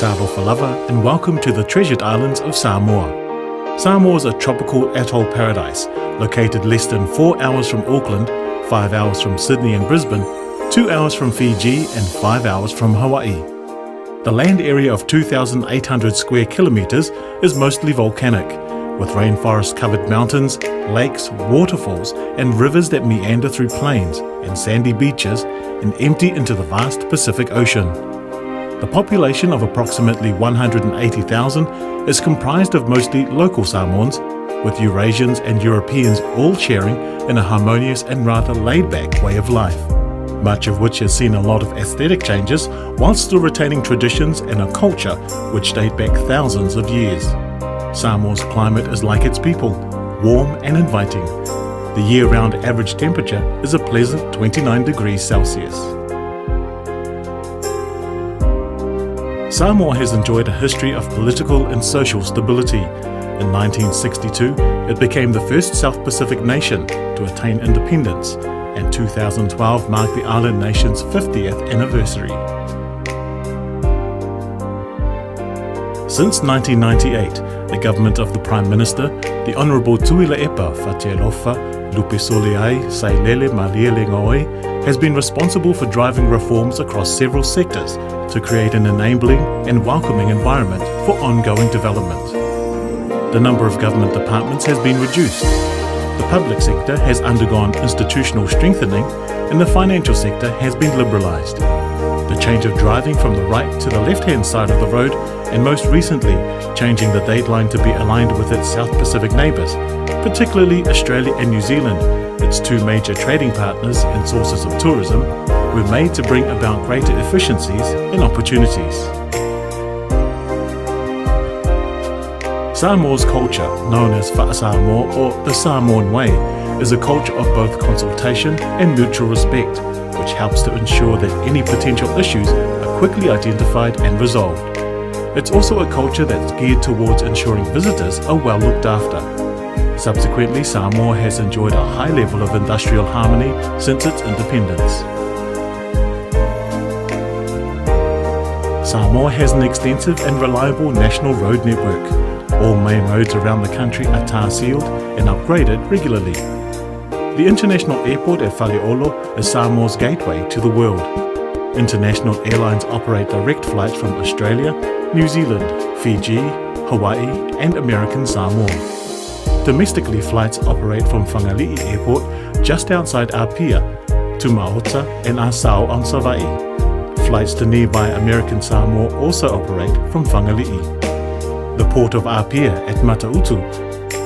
Talofa lava and welcome to the treasured islands of Samoa. Samoa is a tropical atoll paradise located less than 4 hours from Auckland, 5 hours from Sydney and Brisbane, 2 hours from Fiji and 5 hours from Hawaii. The land area of 2,800 square kilometres is mostly volcanic, with rainforest-covered mountains, lakes, waterfalls and rivers that meander through plains and sandy beaches and empty into the vast Pacific Ocean. The population of approximately 180,000 is comprised of mostly local Samoans, with Eurasians and Europeans all sharing in a harmonious and rather laid-back way of life, much of which has seen a lot of aesthetic changes while still retaining traditions and a culture which date back thousands of years. Samoa's climate is like its people, warm and inviting. The year-round average temperature is a pleasant 29 degrees Celsius. Samoa has enjoyed a history of political and social stability. In 1962, it became the first South Pacific nation to attain independence, and 2012 marked the island nation's 50th anniversary. Since 1998, the government of the Prime Minister, the Honourable Tuilaepa Fatialofa Lupesoleai Sailele Malielengoi, has been responsible for driving reforms across several sectors to create an enabling and welcoming environment for ongoing development. The number of government departments has been reduced. The public sector has undergone institutional strengthening and the financial sector has been liberalised. The change of driving from the right to the left-hand side of the road, and most recently changing the dateline to be aligned with its South Pacific neighbours, particularly Australia and New Zealand, its two major trading partners and sources of tourism, were made to bring about greater efficiencies and opportunities. Samoa's culture, known as Whaasamoa or the Samoan Way, is a culture of both consultation and mutual respect, which helps to ensure that any potential issues are quickly identified and resolved. It's also a culture that's geared towards ensuring visitors are well looked after. Subsequently, Samoa has enjoyed a high level of industrial harmony since its independence. Samoa has an extensive and reliable national road network. All main roads around the country are tar-sealed and upgraded regularly. The international airport at Whaleolo is Samoa's gateway to the world. International airlines operate direct flights from Australia, New Zealand, Fiji, Hawaii and American Samoa. Domestically, flights operate from Whangalii Airport just outside Apia to Maota and Asao on Savaii. Flights to nearby American Samoa also operate from Whangalii. The port of Apia at Matautu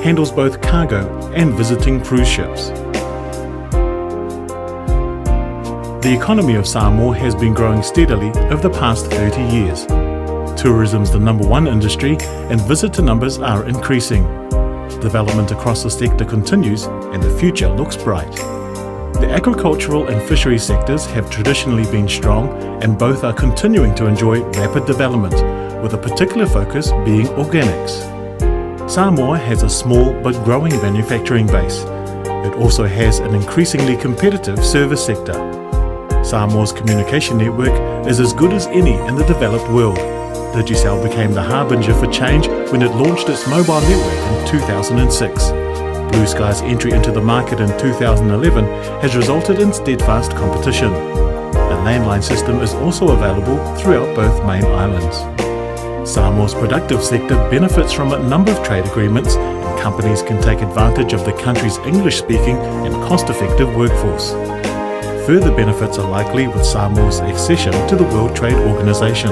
handles both cargo and visiting cruise ships. The economy of Samoa has been growing steadily over the past 30 years. Tourism is the number one industry and visitor numbers are increasing. Development across the sector continues and the future looks bright. The agricultural and fisheries sectors have traditionally been strong and both are continuing to enjoy rapid development, with a particular focus being organics. Samoa has a small but growing manufacturing base. It also has an increasingly competitive service sector. Samoa's communication network is as good as any in the developed world. Digicel became the harbinger for change when it launched its mobile network in 2006. Blue Sky's entry into the market in 2011 has resulted in steadfast competition. A landline system is also available throughout both main islands. Samoa's productive sector benefits from a number of trade agreements, and companies can take advantage of the country's English-speaking and cost-effective workforce. Further benefits are likely with Samoa's accession to the World Trade Organization.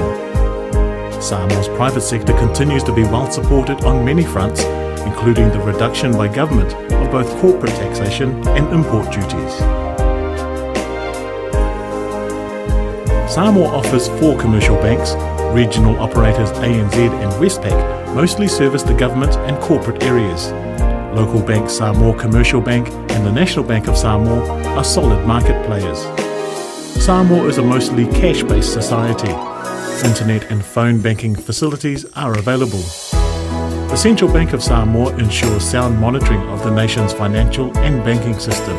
Samoa's private sector continues to be well supported on many fronts, including the reduction by government of both corporate taxation and import duties. Samoa offers 4 commercial banks. Regional operators ANZ and Westpac mostly service the government and corporate areas. Local banks Samoa Commercial Bank and the National Bank of Samoa are solid market players. Samoa is a mostly cash-based society. Internet and phone banking facilities are available. The Central Bank of Samoa ensures sound monitoring of the nation's financial and banking system.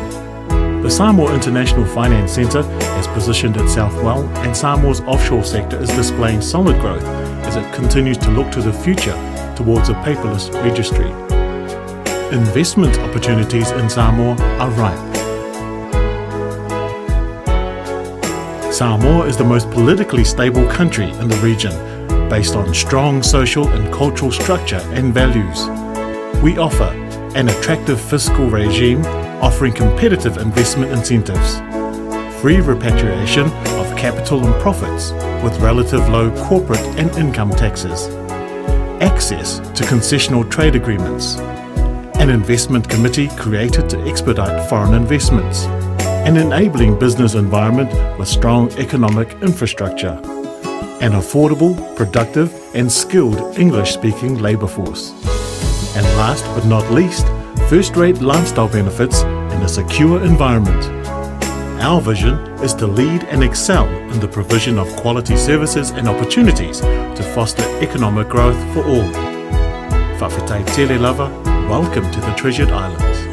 The Samoa International Finance Centre has positioned itself well, and Samoa's offshore sector is displaying solid growth as it continues to look to the future towards a paperless registry. Investment opportunities in Samoa are ripe. Samoa is the most politically stable country in the region, based on strong social and cultural structure and values. We offer an attractive fiscal regime offering competitive investment incentives, free repatriation of capital and profits with relative low corporate and income taxes, access to concessional trade agreements, an investment committee created to expedite foreign investments, an enabling business environment with strong economic infrastructure, an affordable, productive and skilled English-speaking labour force. And last but not least, first-rate lifestyle benefits in a secure environment. Our vision is to lead and excel in the provision of quality services and opportunities to foster economic growth for all. Whawhetai Tele Lava, welcome to the Treasured Islands.